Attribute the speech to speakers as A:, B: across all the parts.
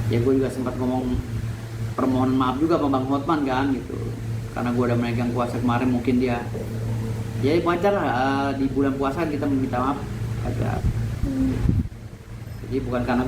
A: Ya gue juga sempat ngomong permohonan maaf juga sama Bang Hotman kan gitu, karena gue udah memegang kuasa kemarin, mungkin dia ya wajar lah, di bulan puasa kita meminta maaf aja. Jadi bukan karena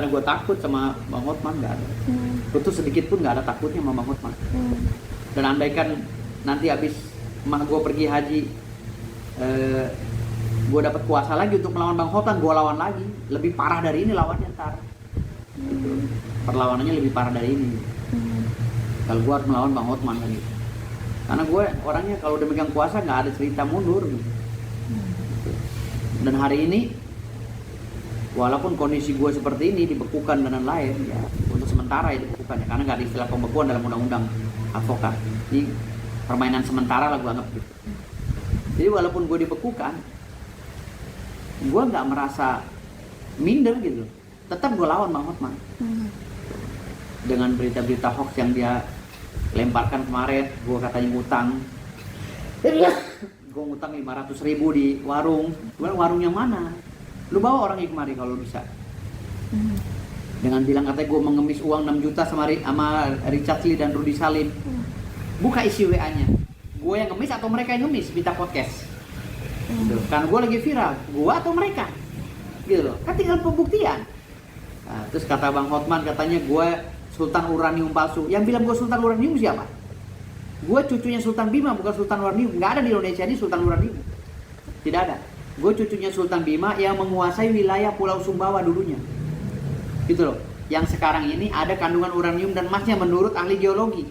A: gue takut sama Bang Hotman, nggak ada. Gue tuh sedikit pun nggak ada takutnya sama Bang Hotman. Dan andaikan nanti habis mah gue pergi haji, gue dapat kuasa lagi untuk melawan Bang Hotman, gue lawan lagi. Lebih parah dari ini lawannya ntar. Gitu. Perlawanannya lebih parah dari ini. Kalau gue harus melawan Bang Hotman lagi. Karena gue orangnya kalau udah megang kuasa nggak ada cerita mundur. Gitu. Dan hari ini, walaupun kondisi gue seperti ini, dibekukan dan lain-lain, ya untuk sementara ya dibekukan ya, karena nggak ada istilah pembekuan dalam undang-undang advokat. Ini permainan sementara lah gue anggap gitu. Jadi walaupun gue dibekukan, gue nggak merasa minder gitu, tetap gue lawan Bang Hotman. Dengan berita-berita hoax yang dia lemparkan kemarin, gue katanya ngutang, gue ngutang 500.000 di warung. Warung yang mana? Lu bawa orangnya kemari kalau bisa. Dengan bilang katanya gue mengemis uang 6 juta sama Richard Lee dan Rudy Salim. Buka isi WA-nya. Gue yang ngemis atau mereka yang ngemis minta podcast. Gitu. Karena gue lagi viral, gue atau mereka. Gitu loh. Kan tinggal pembuktian. Nah, terus kata Bang Hotman katanya gue Sultan Uranium palsu. Yang bilang gue Sultan Uranium siapa? Gue cucunya Sultan Bima, bukan Sultan Uranium. Nggak ada di Indonesia ini Sultan Uranium. Tidak ada. Gue cucunya Sultan Bima yang menguasai wilayah Pulau Sumbawa dulunya. Gitu loh. Yang sekarang ini ada kandungan uranium dan emasnya menurut ahli geologi.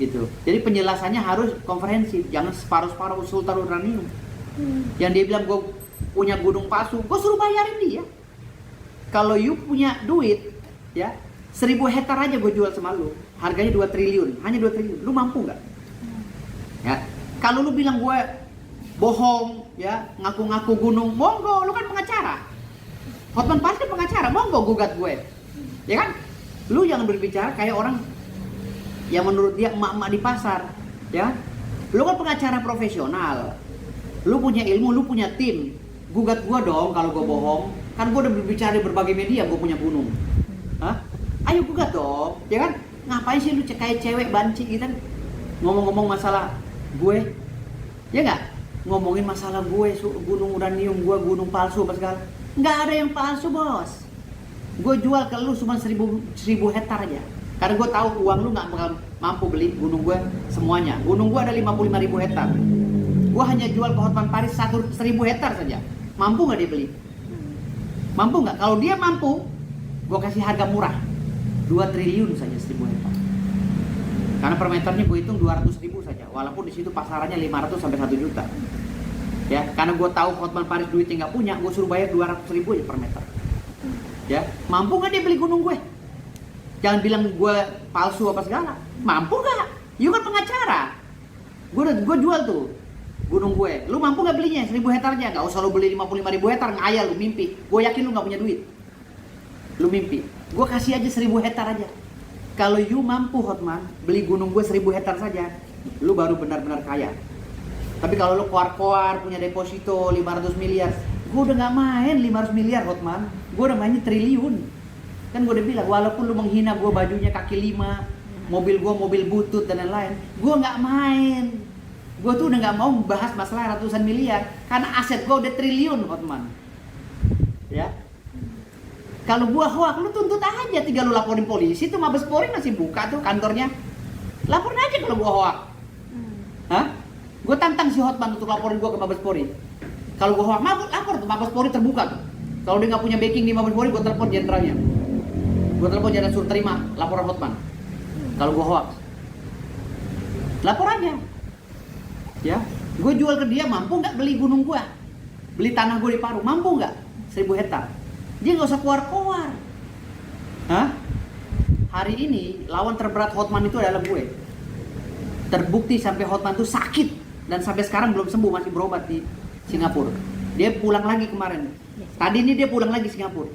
A: Gitu. Jadi penjelasannya harus komprehensif, jangan separuh-separuh Sultan Uranium. Yang dia bilang gue punya gunung palsu, gue suruh bayarin dia. Kalau you punya duit, ya 1.000 hektar aja gue jual sama lu, harganya 2 triliun, hanya 2 triliun, lu mampu nggak? Ya, kalau lu bilang gue bohong, ya ngaku-ngaku gunung, monggo, lu kan pengacara. Hotman pasti pengacara, monggo gugat gue, ya kan? Lu jangan berbicara kayak orang yang menurut dia emak-emak di pasar, ya. Lu kan pengacara profesional, lu punya ilmu, lu punya tim, gugat gue dong kalau gue bohong. Kan gue udah berbicara di berbagai media, gue punya gunung. Hah? Ayo gugat dong, ya kan? Ngapain sih lu kayak cewek banci gitu kan? Ngomong-ngomong masalah gue, ya nggak? Ngomongin masalah gue, gunung uranium, gue gunung palsu apa segala. Nggak ada yang palsu bos. Gue jual ke lu cuma 1.000 hektar aja. Karena gue tahu uang lu nggak bakal mampu beli gunung gue semuanya. Gunung gue ada 55.000 hektar. Gue hanya jual ke Hotman Paris 1.000 hektar saja. Mampu nggak dia beli? Mampu nggak? Kalau dia mampu, gue kasih harga murah, 2 triliun saja 1.000 hektar. Karena per meternya gue hitung 200.000 saja, walaupun di situ pasarannya 500 sampai 1 juta. Ya, karena gue tahu Hotman Paris duitnya nggak punya, gue suruh bayar 200.000 aja per meter. Ya, mampu nggak dia beli gunung gue? Jangan bilang gue palsu apa segala. Mampu nggak? You kan pengacara. Gue jual tuh gunung gue. Lu mampu nggak belinya 1.000 hektar aja? Nggak usah lu beli 55.000 hektar, ngayal lu, mimpi. Gue yakin lu nggak punya duit. Lu mimpi. Gue kasih aja 1.000 hektar aja. Kalau you mampu Hotman beli gunung gue 1.000 hektar saja, lu baru benar-benar kaya. Tapi kalau lu koar-koar punya deposito 500 miliar, gue udah nggak main 500 miliar Hotman. Gue udah mainnya triliun. Kan gue udah bilang, walaupun lu menghina gue bajunya kaki 5, mobil gue mobil butut dan lain-lain, gue nggak main. Gue tuh udah nggak mau bahas masalah ratusan miliar, karena aset gue udah triliun Hotman. Ya. Kalau gue hoak, lu tuntut aja, tinggal lu laporin polisi tuh, Mabes Polri masih buka tuh kantornya. Laporin aja kalau gue hoak. Hah? Gue tantang si Hotman untuk laporin gue ke Mabes Polri. Kalau gue hoak, lapor tuh, Mabes Polri terbuka tuh. Kalau dia nggak punya backing di Mabes Polri, gue telepon jenderalnya. Gue telepon jenderal suruh terima laporan Hotman. Kalau gue hoak, lapor aja. Ya, gue jual ke dia, mampu nggak beli gunung gue, beli tanah gue di Paru, mampu nggak 1.000 hektar? Dia nggak usah keluar-keluar. Hah? Hari ini lawan terberat Hotman itu adalah gue. Terbukti sampai Hotman itu sakit dan sampai sekarang belum sembuh, masih berobat di Singapura. Dia pulang lagi kemarin. Tadi ini dia pulang lagi Singapura.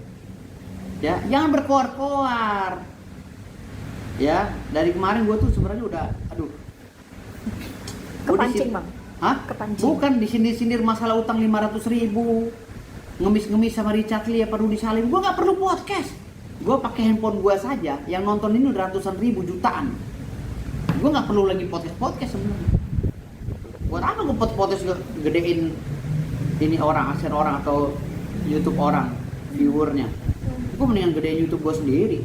A: Ya, jangan berkoar-koar. Ya, dari kemarin gue tuh sebenarnya udah, aduh.
B: Kepancing bang?
A: Hah?
B: Kepancing.
A: Bukan disindir-sindir masalah utang 500.000, ngemis-ngemis sama Richard Lee apa Rudy Salim. Gue nggak perlu podcast. gue pakai handphone gue saja yang nonton ini ratusan ribu, jutaan. Gue nggak perlu lagi podcast sebenarnya. Buat apa gue podcast gedein ini orang, aksen orang atau YouTube orang, viewernya? Gue mendingan gedein YouTube gue sendiri.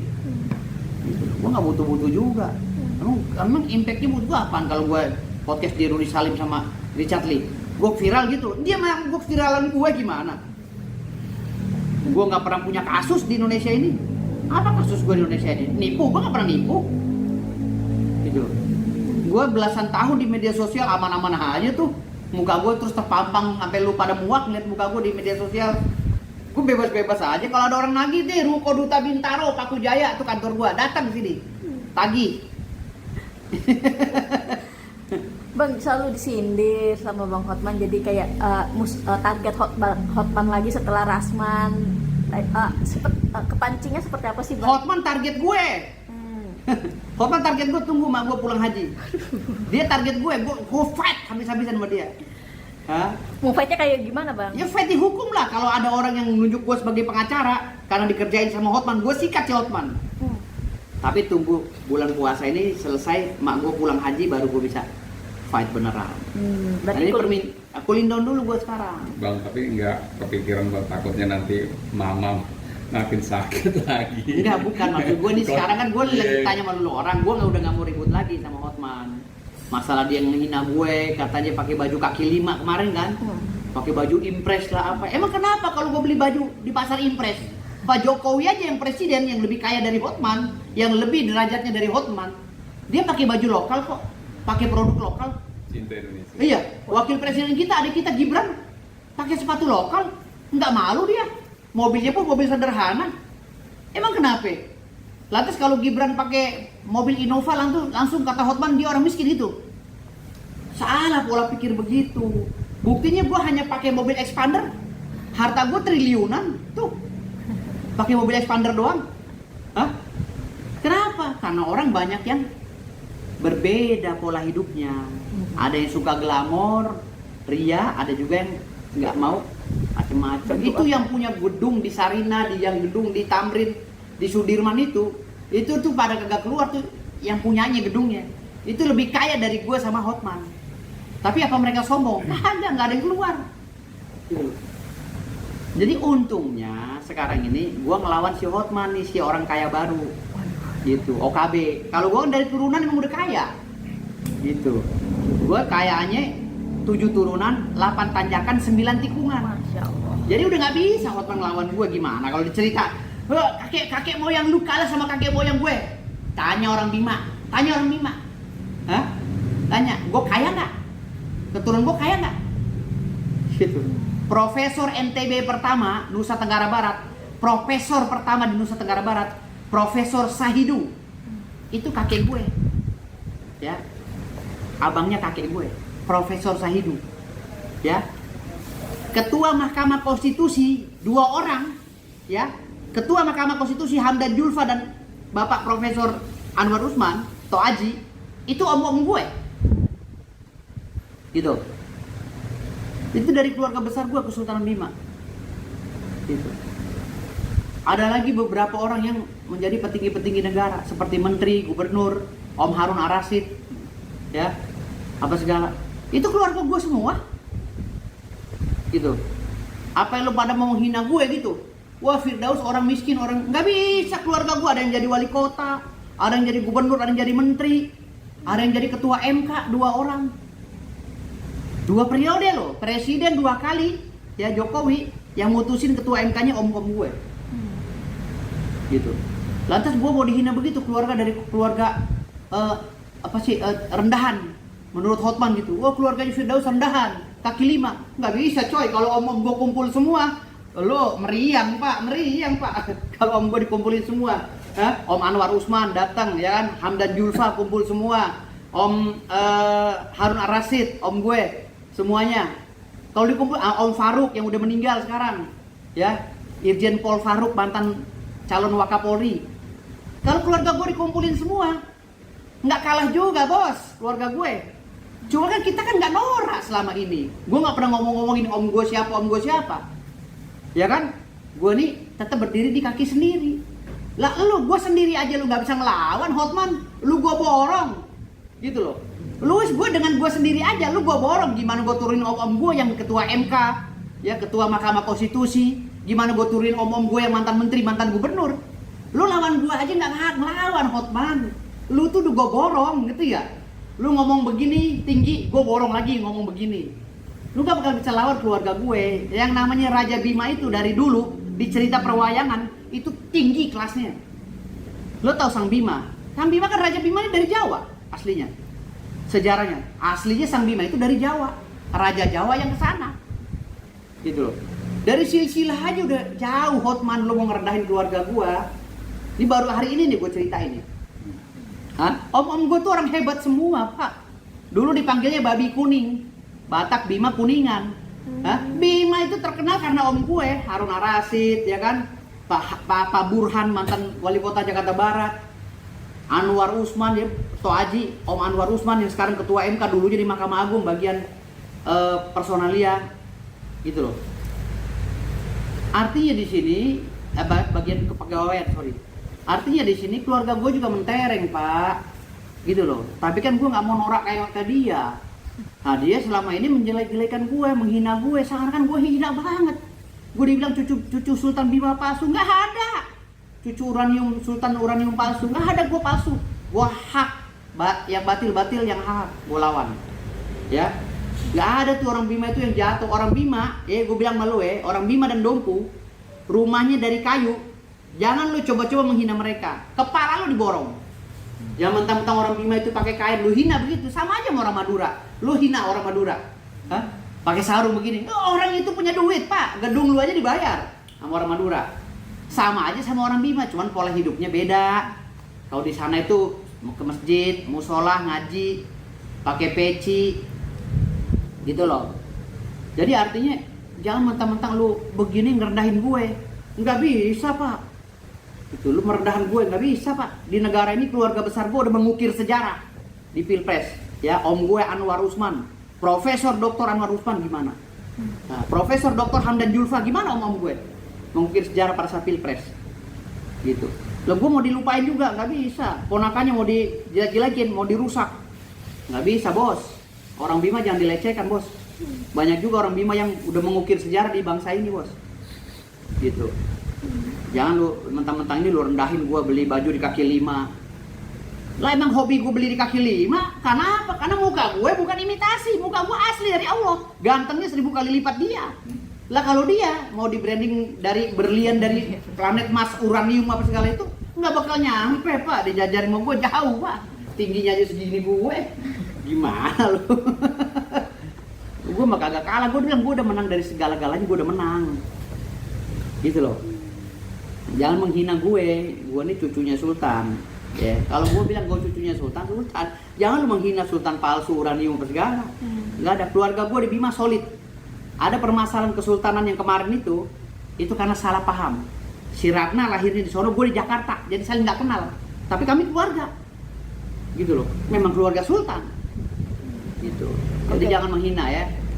A: Gitu. Gue nggak butuh juga. Emang impactnya buat gue apaan kalau gue podcast di Rudy Salim sama Richard Lee? Gue viral gitu, dia mah gue viralan gue gimana? Gue nggak pernah punya kasus di Indonesia ini. Apa kasus gue di Indonesia ini? Nipu, gue nggak pernah nipu. Gitu. Gue belasan tahun di media sosial aman-aman aja tuh. Muka gue terus terpampang sampai lu pada muak ngeliat muka gue di media sosial. Gue bebas-bebas aja. Kalau ada orang nagih deh, Ruko Duta Bintaro, Paku Jaya tuh kantor gue, datang sini, tagih.
B: Bang selalu disindir sama Bang Hotman, jadi kayak target Hotman lagi setelah Rasman. Kepancingnya seperti apa sih Bang?
A: Hotman target gue. Hotman target gue, tunggu mak gue pulang haji. Dia target gue fight habis-habisan sama dia. Hah?
B: Mau fightnya kayak gimana Bang?
A: Ya fight dihukum lah. Kalau ada orang yang nunjuk gue sebagai pengacara karena dikerjain sama Hotman, gue sikat si Hotman. Tapi tunggu bulan puasa ini selesai, mak gue pulang haji baru gue bisa fight beneran. Berarti ini cooling down dulu gue sekarang.
C: Bang, tapi nggak kepikiran Bang, takutnya nanti mama makin sakit lagi?
A: Enggak, bukan maksud gue nih. Sekarang kan gue lagi tanya sama lu orang, gue udah nggak mau ribut lagi sama Hotman. Masalah dia ngehina gue, katanya pakai baju kaki 5 kemarin kan, pakai baju Impres lah apa. Emang kenapa kalau gue beli baju di pasar Impres? Pak Jokowi aja yang presiden yang lebih kaya dari Hotman, yang lebih derajatnya dari Hotman, dia pakai baju lokal kok, pakai produk lokal.
C: Cinta Indonesia.
A: Iya, wakil presiden kita, adik kita Gibran, pakai sepatu lokal, nggak malu dia. Mobilnya pun mobil sederhana. Emang kenapa? Lantas kalau Gibran pakai mobil Innova langsung kata Hotman dia orang miskin itu. Salah pola pikir begitu. Buktinya gue hanya pakai mobil Expander, harta gue triliunan tuh. Pakai mobil Expander doang. Hah? Kenapa? Karena orang banyak yang berbeda pola hidupnya. Ada yang suka glamor, ria, ada juga yang nggak mau macam-macam. Itu yang punya gedung di Sarina, yang gedung di Tamrin, di Sudirman itu tuh pada kagak keluar tuh yang punyanya gedungnya. Itu lebih kaya dari gue sama Hotman. Tapi apa mereka sombong? Nggak ada yang keluar. Gitu. Jadi untungnya sekarang ini gue ngelawan si Hotman nih, si orang kaya baru. Gitu, OKB. Kalau gue kan dari turunan emang udah kaya. Gitu. Gue kayaannya 7 turunan, 8 tanjakan, 9 tikungan.
B: Masya Allah.
A: Jadi udah nggak bisa Hotman ngelawan gue gimana kalau dicerita. Kakek moyang lu kalah sama kakek moyang gue. Tanya orang Bima. Hah? Tanya, gue kaya nggak? Keturunan gue kaya nggak? Gitu. Profesor NTB pertama Nusa Tenggara Barat, profesor pertama di Nusa Tenggara Barat, Profesor Sahidu, itu kakek gue, ya, abangnya kakek gue, Profesor Sahidu, ya. Ketua Mahkamah Konstitusi 2 orang, ya, Ketua Mahkamah Konstitusi Hamdan Julfa dan Bapak Profesor Anwar Usman, Toaji, itu om-om gue, gitu. Itu dari keluarga besar gue, Kesultanan Bima. Gitu. Ada lagi beberapa orang yang menjadi petinggi-petinggi negara seperti menteri, gubernur, Om Harun Ar-Rasyid, ya, apa segala. Itu keluarga gue semua. Gitu. Apa yang lo pada mau menghina gue gitu? Wah, Firdaus orang miskin, orang nggak bisa. Keluarga gue ada yang jadi wali kota, ada yang jadi gubernur, ada yang jadi menteri, ada yang jadi ketua MK, 2 orang. 2 periode loh, presiden 2 kali, ya Jokowi yang mutusin ketua MK-nya om-om gue. Gitu. Lantas gue mau dihina begitu, keluarga dari keluarga rendahan menurut Hotman gitu. Wah, keluarganya Firdaus rendahan, kaki 5. Nggak bisa coy, kalau om-om gue kumpul semua, lo meriang pak. Kalau om gue dikumpulin semua. Om Anwar Usman datang, ya kan, Hamdan Julfa kumpul semua, Om Harun Ar-Rasyid, om gue, semuanya. Kalau dikumpul, Om Faruk yang udah meninggal sekarang, ya, Irjen Pol Faruk, mantan calon Wakapolri. Kalau keluarga gue dikumpulin semua, nggak kalah juga bos, keluarga gue. Cuma kan kita kan nggak norak selama ini. Gue nggak pernah ngomong-ngomongin om gue siapa, ya kan? Gue nih tetap berdiri di kaki sendiri. Lah lu, gue sendiri aja lu nggak bisa ngelawan Hotman, lu gue borong, gitu loh. Lu gue dengan gue sendiri aja, lu gue borong. Gimana gue turunin om gue yang ketua MK, ya ketua Mahkamah Konstitusi. Gimana gue turunin om gue yang mantan menteri, mantan gubernur. Lu lawan gue aja nggak ngelawan Hotman. Lu tuh udah gue borong, gitu ya. Lu ngomong begini tinggi, gue borong lagi ngomong begini. Lu gak bakal bisa lawan keluarga gue. Yang namanya Raja Bima itu dari dulu di cerita perwayangan itu tinggi kelasnya. Lu tahu Sang Bima? Sang Bima kan Raja Bima ini dari Jawa aslinya. Sejarahnya, aslinya Sang Bima itu dari Jawa, Raja Jawa yang kesana, gitu loh. Dari silsilah aja udah jauh Hotman, lu mau ngerendahin keluarga gua. Ini baru hari ini nih gue ceritain ya. Om gue tuh orang hebat semua, Pak. Dulu dipanggilnya babi kuning, Batak Bima Kuningan. Bima itu terkenal karena om gue, Harun Ar-Rasyid, ya kan, Pak Burhan mantan wali kota Jakarta Barat, Anwar Usman ya, Toaji, Om Anwar Usman yang sekarang ketua MK, dulunya di Mahkamah Agung bagian personalia, gitu loh. Artinya di sini bagian kepegawaian, sorry. Artinya di sini keluarga gue juga mentereng, Pak, gitu loh. Tapi kan gue nggak mau norak kayak dia. Nah dia selama ini menjelek-jelekan gue, menghina gue, seakan-akan gue hina banget. Gue dibilang cucu Sultan Bima palsu, nggak ada. Cucu Sultan uranium palsu, nggak ada gue palsu. Gue hak, yang batil yang hak gue lawan. Ya, nggak ada tuh orang Bima itu yang jatuh. Orang Bima, gue bilang malu orang Bima dan Dompu, rumahnya dari kayu. Jangan lu coba-coba menghina mereka, kepala lu diborong. Jangan mentang-mentang orang Bima itu pakai kain, lu hina begitu, sama aja sama orang Madura. Lu hina orang Madura, pakai sarung begini. Orang itu punya duit, Pak, gedung lu aja dibayar sama orang Madura. Sama aja sama orang Bima, cuman pola hidupnya beda. Kalau di sana itu mau ke masjid, musola, ngaji, pakai peci, gitu loh. Jadi artinya jangan mentang-mentang lu begini ngerendahin gue, nggak bisa, Pak. Itu lu merendahan gue nggak bisa, Pak. Di negara ini keluarga besar gue udah mengukir sejarah di Pilpres. Ya, om gue Anwar Usman, Profesor Dr. Anwar Usman gimana? Nah, Profesor Dr. Hamdan Julfa gimana om gue? Mengukir sejarah pada saat Pilpres. Gitu. Loh, gue mau dilupain juga nggak bisa. Ponakannya mau dijelek-jelekin, mau dirusak, nggak bisa, bos. Orang Bima jangan dilecehkan, bos. Banyak juga orang Bima yang udah mengukir sejarah di bangsa ini, bos. Gitu. Jangan lu mentang-mentang ini lu rendahin gue beli baju di kaki lima. Lah emang hobi gue beli di kaki lima? Karena apa? Karena muka gue bukan imitasi, muka gue asli dari Allah. Gantengnya 1000 kali lipat dia. Lah kalau dia mau di branding dari berlian dari planet Mars, uranium apa segala itu, nggak bakal nyampe, Pak. Dijajarin sama gue jauh, Pak. Tingginya aja segini gue. Gimana lu? Gue mah kagak kalah. Gue bilang gue udah menang dari segala-galanya, gue udah menang. Gitu loh. Jangan menghina gue ini cucunya Sultan. Ya, kalau gue bilang gue cucunya Sultan. Jangan lu menghina Sultan palsu, uranium apa segala. Nggak ada. Keluarga gue di Bima solid. Ada permasalahan kesultanan yang kemarin itu karena salah paham. Si Ratna lahirnya di sono, gue di Jakarta, jadi saling nggak kenal. Tapi kami keluarga, gitu loh. Memang keluarga Sultan, gitu. Jadi jangan menghina ya.